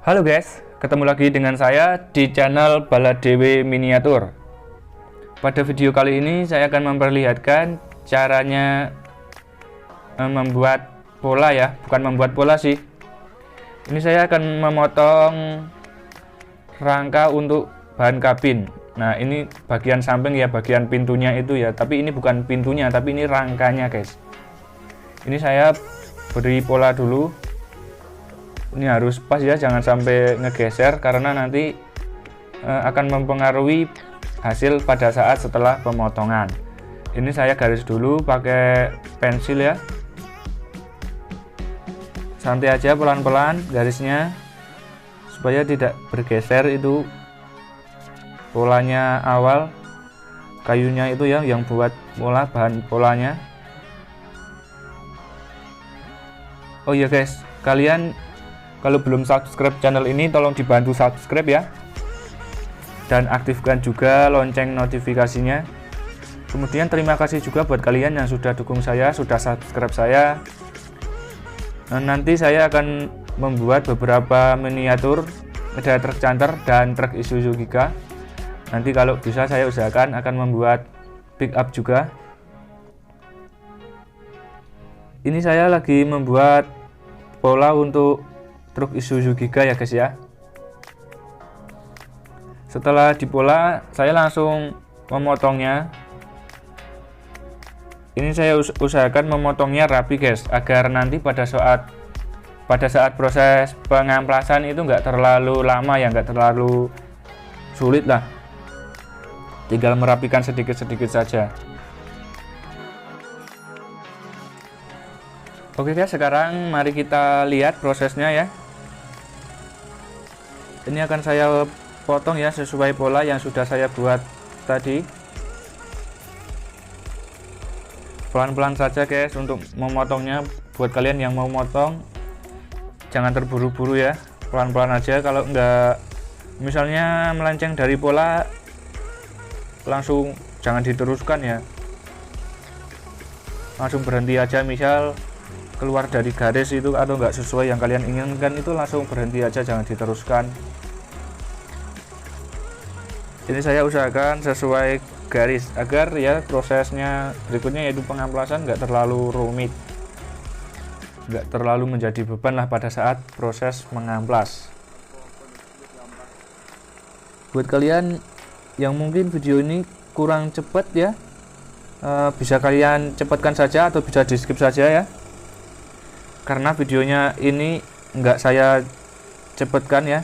Halo guys, ketemu lagi dengan saya di channel Baladewe Miniatur. Pada video kali ini saya akan memperlihatkan caranya membuat pola ya, bukan membuat pola sih. Ini saya akan memotong rangka untuk bahan kabin. Nah, ini bagian samping ya, bagian pintunya itu ya, tapi ini bukan pintunya, tapi ini rangkanya guys. Ini saya beri pola dulu. Ini harus pas ya, jangan sampai ngegeser karena nanti akan mempengaruhi hasil pada saat setelah pemotongan. Ini saya garis dulu pakai pensil ya, santai aja, pelan-pelan garisnya supaya tidak bergeser. Itu polanya awal, kayunya itu ya yang buat pola, bahan polanya. Oh iya guys, kalian kalau belum subscribe channel ini, tolong dibantu subscribe ya, dan aktifkan juga lonceng notifikasinya. Kemudian terima kasih juga buat kalian yang sudah dukung saya, sudah subscribe saya. Nah, nanti saya akan membuat beberapa miniatur, ada truk canter dan truk Isuzu Giga. Nanti kalau bisa saya usahakan akan membuat pick up juga. Ini saya lagi membuat pola untuk truk Isuzu Giga ya guys ya. Setelah dipola, saya langsung memotongnya. Ini saya usahakan memotongnya rapi guys, agar nanti pada saat proses pengamplasan itu nggak terlalu lama ya, nggak terlalu sulit lah. Tinggal merapikan sedikit-sedikit saja. Oke guys, sekarang mari kita lihat prosesnya ya. Ini akan saya potong ya sesuai pola yang sudah saya buat tadi. Pelan-pelan saja guys untuk memotongnya. Buat kalian yang mau motong, jangan terburu-buru ya, pelan-pelan aja. Kalau enggak, misalnya melenceng dari pola, langsung jangan diteruskan ya, langsung berhenti aja. Misal keluar dari garis itu atau enggak sesuai yang kalian inginkan, itu langsung berhenti aja, jangan diteruskan. Ini saya usahakan sesuai garis agar ya prosesnya berikutnya yaitu pengamplasan nggak terlalu rumit, nggak terlalu menjadi beban lah pada saat proses mengamplas. Buat kalian yang mungkin video ini kurang cepat ya, bisa kalian cepatkan saja atau bisa di skip saja ya, karena videonya ini nggak saya cepatkan ya.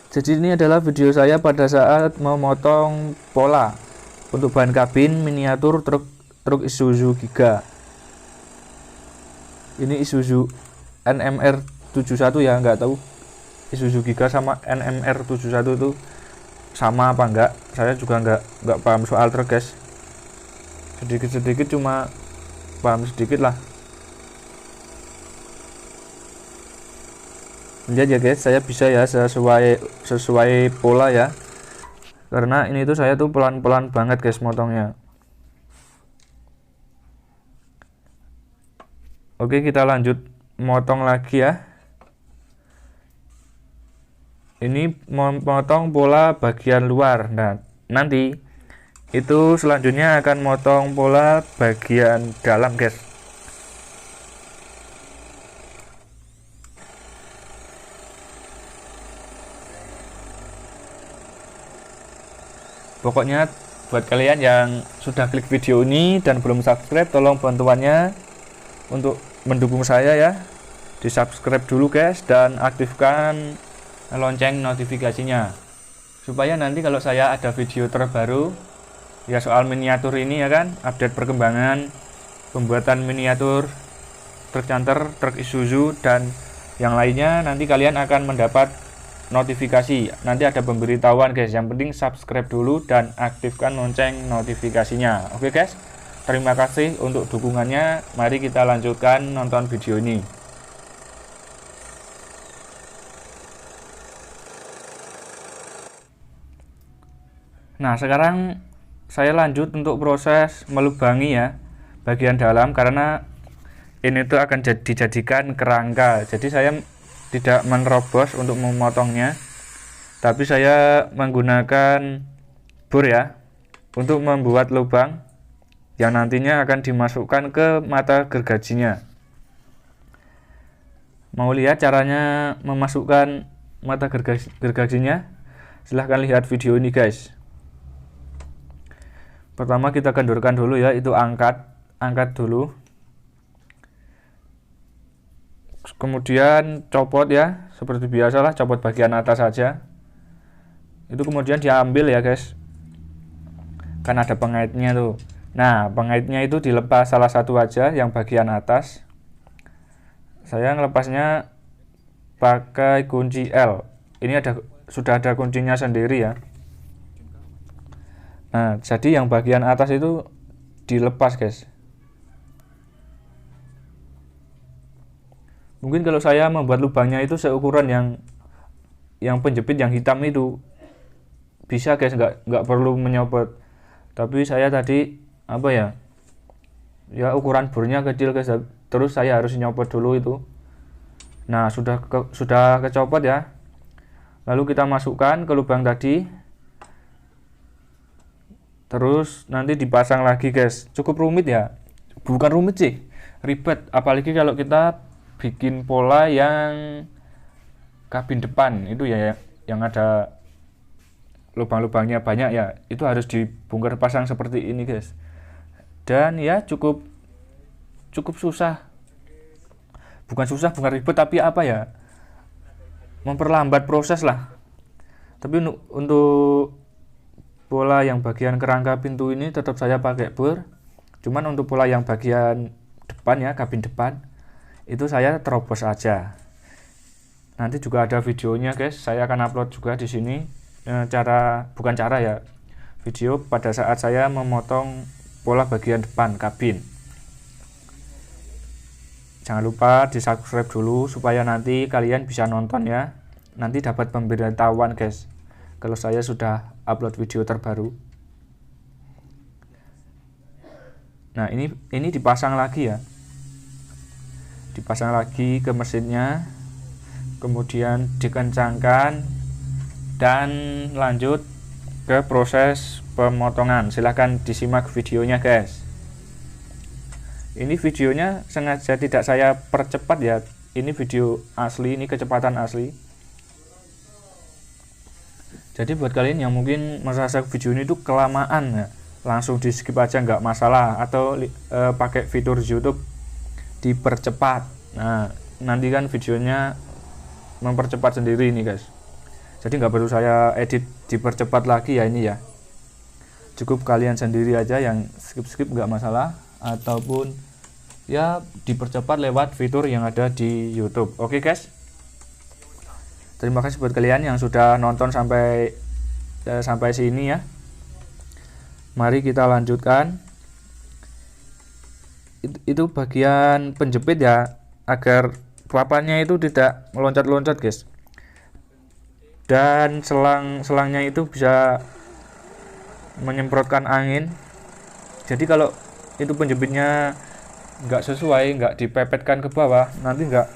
Jadi ini adalah video saya pada saat memotong pola untuk bahan kabin miniatur truk Isuzu Giga. Ini Isuzu NMR 71 ya, nggak tahu Isuzu Giga sama NMR 71 itu sama apa enggak. Saya juga nggak paham soal truk guys. Sedikit-sedikit, cuma paham sedikit lah. Lihat ya guys, saya bisa ya sesuai pola ya, karena ini tuh saya tuh pelan-pelan banget guys motongnya. Oke, kita lanjut motong lagi ya. Ini memotong pola bagian luar. Nah, nanti itu selanjutnya akan motong pola bagian dalam guys. Pokoknya buat kalian yang sudah klik video ini dan belum subscribe, tolong bantuannya untuk mendukung saya ya. Di subscribe dulu guys, dan aktifkan lonceng notifikasinya, supaya nanti kalau saya ada video terbaru ya soal miniatur ini ya kan, update perkembangan pembuatan miniatur truk canter, truk Isuzu dan yang lainnya, nanti kalian akan mendapat notifikasi. Nanti ada pemberitahuan guys, yang penting subscribe dulu dan aktifkan lonceng notifikasinya. Oke guys, terima kasih untuk dukungannya. Mari kita lanjutkan nonton video ini. Nah, sekarang saya lanjut untuk proses melubangi ya bagian dalam, karena ini tuh akan dijadikan kerangka. Jadi saya tidak menerobos untuk memotongnya, tapi saya menggunakan bor ya untuk membuat lubang yang nantinya akan dimasukkan ke mata gergajinya. Mau lihat caranya memasukkan mata gergajinya? Silahkan lihat video ini guys. Pertama kita kendorkan dulu ya, itu angkat dulu. Kemudian copot ya, seperti biasalah, copot bagian atas saja. Itu kemudian diambil ya guys, kan ada pengaitnya tuh. Nah, pengaitnya itu dilepas salah satu aja, yang bagian atas. Saya ngelepasnya pakai kunci L. Ini sudah ada kuncinya sendiri ya. Nah, jadi yang bagian atas itu dilepas guys. Mungkin kalau saya membuat lubangnya itu seukuran yang penjepit yang hitam itu, bisa guys, nggak perlu menyopot. Tapi saya tadi ya ukuran bornya kecil guys, terus saya harus nyopot dulu itu. Nah, sudah kecopot ya. Lalu kita masukkan ke lubang tadi. Terus nanti dipasang lagi guys. Cukup rumit ya, bukan rumit sih, ribet, apalagi kalau kita bikin pola yang kabin depan itu ya, yang ada lubang-lubangnya banyak ya, itu harus dibongkar pasang seperti ini guys. Dan ya cukup susah, bukan ribet, tapi memperlambat proses lah. Tapi untuk pola yang bagian kerangka pintu ini tetap saya pakai bor. Cuman untuk pola yang bagian depan ya, kabin depan, itu saya terobos aja. Nanti juga ada videonya guys, saya akan upload juga di sini video pada saat saya memotong pola bagian depan kabin. Jangan lupa di subscribe dulu supaya nanti kalian bisa nonton ya. Nanti dapat pemberitahuan guys kalau saya sudah upload video terbaru. Nah, ini dipasang lagi ya. Dipasang lagi ke mesinnya. Kemudian dikencangkan dan lanjut ke proses pemotongan. Silahkan disimak videonya guys. Ini videonya sengaja tidak saya percepat ya. Ini video asli, ini kecepatan asli. Jadi buat kalian yang mungkin merasa video ini tuh kelamaan ya, langsung di skip aja nggak masalah, atau pakai fitur YouTube dipercepat. Nah, nanti kan videonya mempercepat sendiri ini guys. Jadi nggak perlu saya edit dipercepat lagi ya, ini ya. Cukup kalian sendiri aja yang skip nggak masalah, ataupun ya dipercepat lewat fitur yang ada di YouTube. Oke guys. Terima kasih buat kalian yang sudah nonton sampai sini ya. Mari kita lanjutkan. Itu bagian penjepit ya, agar papannya itu tidak meloncat-loncat guys. Dan selangnya itu bisa menyemprotkan angin. Jadi kalau itu penjepitnya nggak sesuai, nggak dipepetkan ke bawah, nanti nggak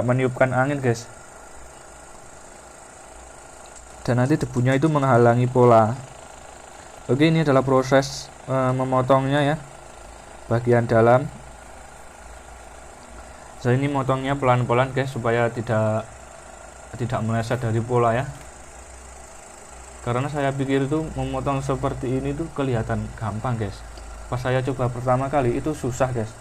meniupkan angin guys. Dan nanti debunya itu menghalangi pola. Oke, ini adalah proses memotongnya ya, bagian dalam. Saya ini motongnya pelan-pelan guys, supaya tidak meleset dari pola ya. Karena saya pikir itu memotong seperti ini tuh kelihatan gampang guys. Pas saya coba pertama kali itu susah guys.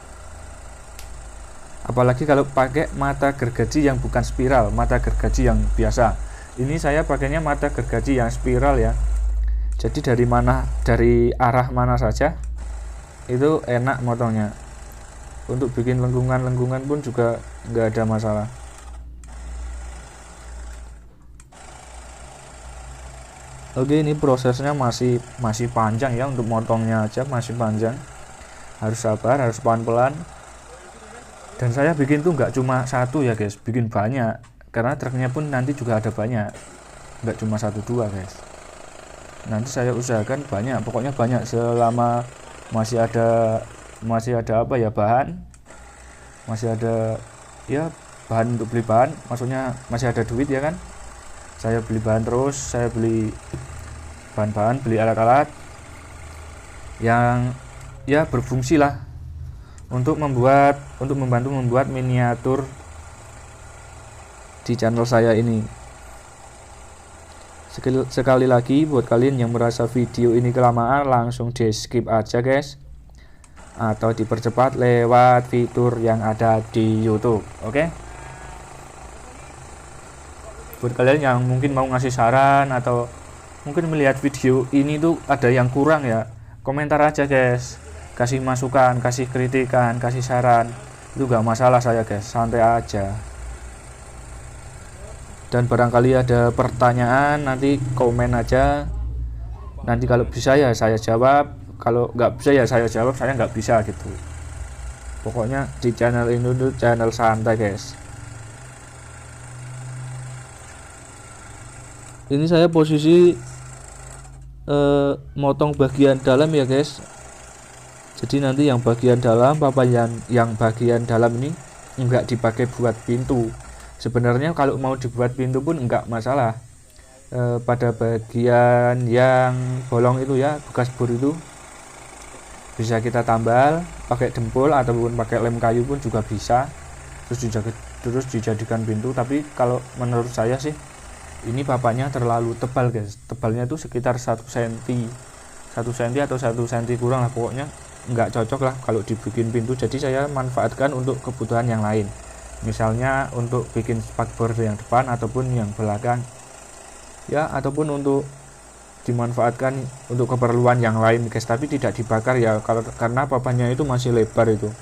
Apalagi kalau pakai mata gergaji yang bukan spiral, mata gergaji yang biasa. Ini saya pakainya mata gergaji yang spiral ya. Jadi dari arah mana saja itu enak motongnya. Untuk bikin lengkungan pun juga nggak ada masalah. Oke, ini prosesnya masih panjang ya, untuk motongnya aja masih panjang. Harus sabar, harus pelan-pelan. Dan saya bikin tuh nggak cuma satu ya guys, bikin banyak, karena truknya pun nanti juga ada banyak, nggak cuma 1-2 guys. Nanti saya usahakan banyak, pokoknya banyak selama masih ada masih ada apa ya, bahan, masih ada ya bahan untuk beli bahan, maksudnya masih ada duit ya kan. Saya beli bahan terus, saya beli bahan-bahan, beli alat-alat yang ya berfungsi lah untuk membantu membuat miniatur di channel saya ini. Sekali lagi buat kalian yang merasa video ini kelamaan, langsung di skip aja guys, atau dipercepat lewat fitur yang ada di YouTube. Oke? Buat kalian yang mungkin mau ngasih saran atau mungkin melihat video ini tuh ada yang kurang ya, komentar aja guys, kasih masukan, kasih kritikan, kasih saran, itu gak masalah saya guys, santai aja. Dan barangkali ada pertanyaan, nanti komen aja, nanti kalau bisa ya saya jawab, kalau nggak bisa ya saya jawab, saya nggak bisa gitu. Pokoknya di channel ini tuh channel santai guys. Ini saya posisi motong bagian dalam ya guys. Jadi nanti yang bagian dalam, yang bagian dalam ini enggak dipakai buat pintu. Sebenarnya kalau mau dibuat pintu pun enggak masalah. Pada bagian yang bolong itu ya, bekas bor itu bisa kita tambal pakai dempul ataupun pakai lem kayu pun juga bisa. Terus dijadikan pintu. Tapi kalau menurut saya sih ini papannya terlalu tebal guys. Tebalnya itu sekitar 1 cm atau 1 cm kurang lah, pokoknya enggak cocok lah kalau dibikin pintu. Jadi saya manfaatkan untuk kebutuhan yang lain. Misalnya untuk bikin spakbor yang depan ataupun yang belakang ya, ataupun untuk dimanfaatkan untuk keperluan yang lain guys, tapi tidak dibakar ya, karena papannya itu masih lebar itu.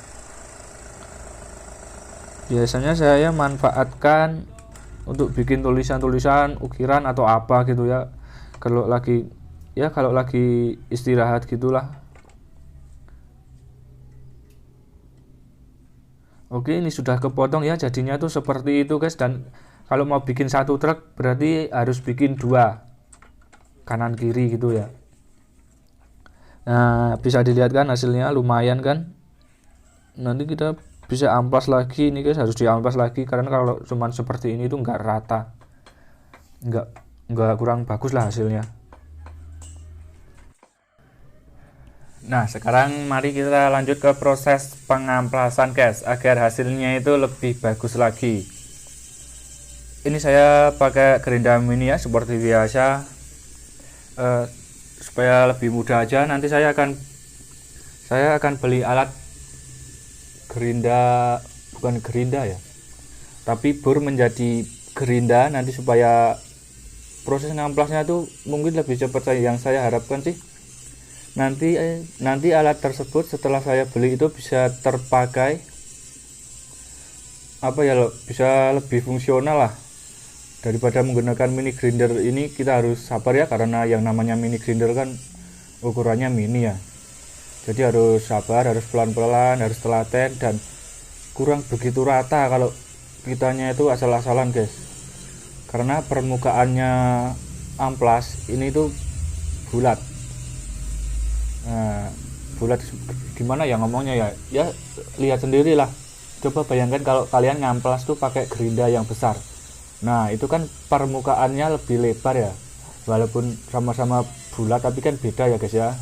Biasanya saya manfaatkan untuk bikin tulisan-tulisan, ukiran atau apa gitu ya, kalau lagi istirahat gitulah. Oke, ini sudah kepotong ya, jadinya tuh seperti itu guys. Dan kalau mau bikin satu truk berarti harus bikin 2 kanan kiri gitu ya. Nah, bisa dilihat kan hasilnya lumayan kan. Nanti kita bisa amplas lagi, ini guys harus diamplas lagi, karena kalau cuman seperti ini tuh nggak rata, nggak kurang bagus lah hasilnya. Nah, sekarang mari kita lanjut ke proses pengamplasan guys, agar hasilnya itu lebih bagus lagi. Ini saya pakai gerinda mini ya, seperti biasa, supaya lebih mudah aja. Nanti saya akan beli alat gerinda, bukan gerinda ya, tapi bor menjadi gerinda nanti, supaya proses ngamplasnya tuh mungkin lebih cepat yang saya harapkan sih. Nanti alat tersebut setelah saya beli itu bisa terpakai bisa lebih fungsional lah daripada menggunakan mini grinder ini. Kita harus sabar ya, karena yang namanya mini grinder kan ukurannya mini ya, jadi harus sabar, harus pelan-pelan, harus telaten, dan kurang begitu rata kalau kitanya itu asal-asalan guys, karena permukaannya amplas ini tuh bulat. Nah, bulat gimana ya ngomongnya ya lihat sendirilah. Coba bayangkan kalau kalian ngamplas tuh pakai gerinda yang besar, nah itu kan permukaannya lebih lebar ya, walaupun sama-sama bulat tapi kan beda ya guys ya.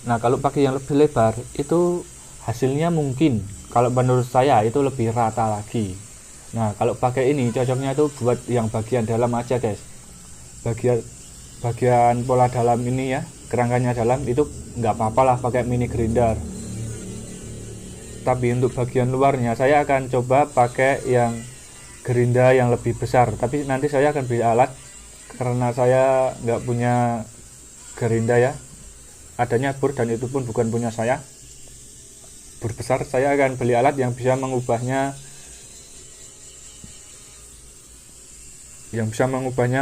Nah, kalau pakai yang lebih lebar itu hasilnya mungkin kalau menurut saya itu lebih rata lagi. Nah, kalau pakai ini cocoknya tuh buat yang bagian dalam aja guys, bagian pola dalam ini ya, kerangkanya dalam itu nggak apa-apa lah pakai mini grinder. Tapi untuk bagian luarnya saya akan coba pakai yang gerinda yang lebih besar. Tapi nanti saya akan beli alat, karena saya nggak punya gerinda ya, adanya bor, dan itu pun bukan punya saya, bor besar. Saya akan beli alat yang bisa mengubahnya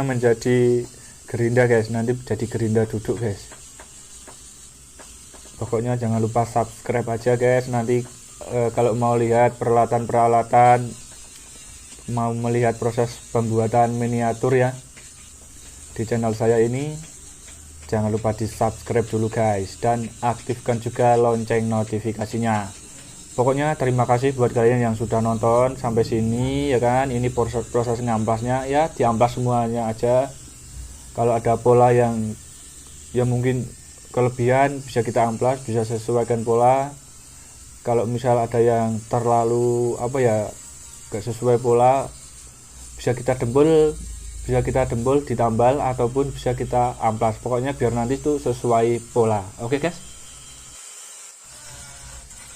menjadi gerinda guys, nanti jadi gerinda duduk guys. Pokoknya jangan lupa subscribe aja guys. Nanti kalau mau lihat peralatan, mau melihat proses pembuatan miniatur ya di channel saya ini, jangan lupa di subscribe dulu guys, dan aktifkan juga lonceng notifikasinya. Pokoknya terima kasih buat kalian yang sudah nonton sampai sini ya kan. Ini proses ngamplasnya ya, diamplas semuanya aja. Kalau ada pola yang mungkin kelebihan bisa kita amplas, bisa sesuaikan pola. Kalau misal ada yang terlalu gak sesuai pola, bisa kita dembel ditambal ataupun bisa kita amplas. Pokoknya biar nanti itu sesuai pola. Oke guys.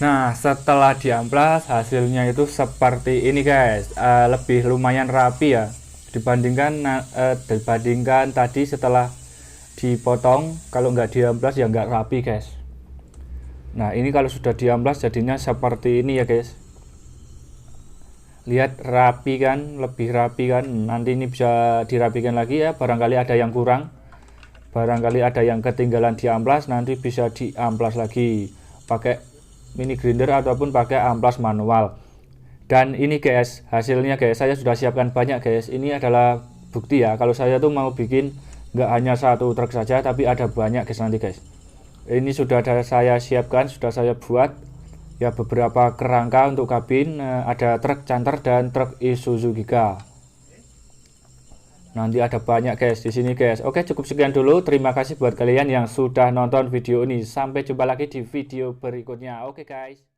Nah, setelah diamplas hasilnya itu seperti ini guys. Lebih lumayan rapi ya dibandingkan tadi setelah dipotong. Kalau nggak diamplas ya nggak rapi guys. Nah, ini kalau sudah diamplas jadinya seperti ini ya guys. Lihat rapi kan, lebih rapi kan. Nanti ini bisa dirapikan lagi ya, barangkali ada yang kurang, barangkali ada yang ketinggalan diamplas, nanti bisa diamplas lagi pakai mini grinder ataupun pakai amplas manual. Dan ini guys, hasilnya guys, saya sudah siapkan banyak guys. Ini adalah bukti ya, kalau saya tuh mau bikin nggak hanya satu truk saja, tapi ada banyak guys nanti guys. Ini sudah saya siapkan, sudah saya buat ya, beberapa kerangka untuk kabin. Ada truk Canter dan truk Isuzu Giga. Nanti ada banyak guys di sini guys. Oke, cukup sekian dulu. Terima kasih buat kalian yang sudah nonton video ini. Sampai jumpa lagi di video berikutnya. Oke guys.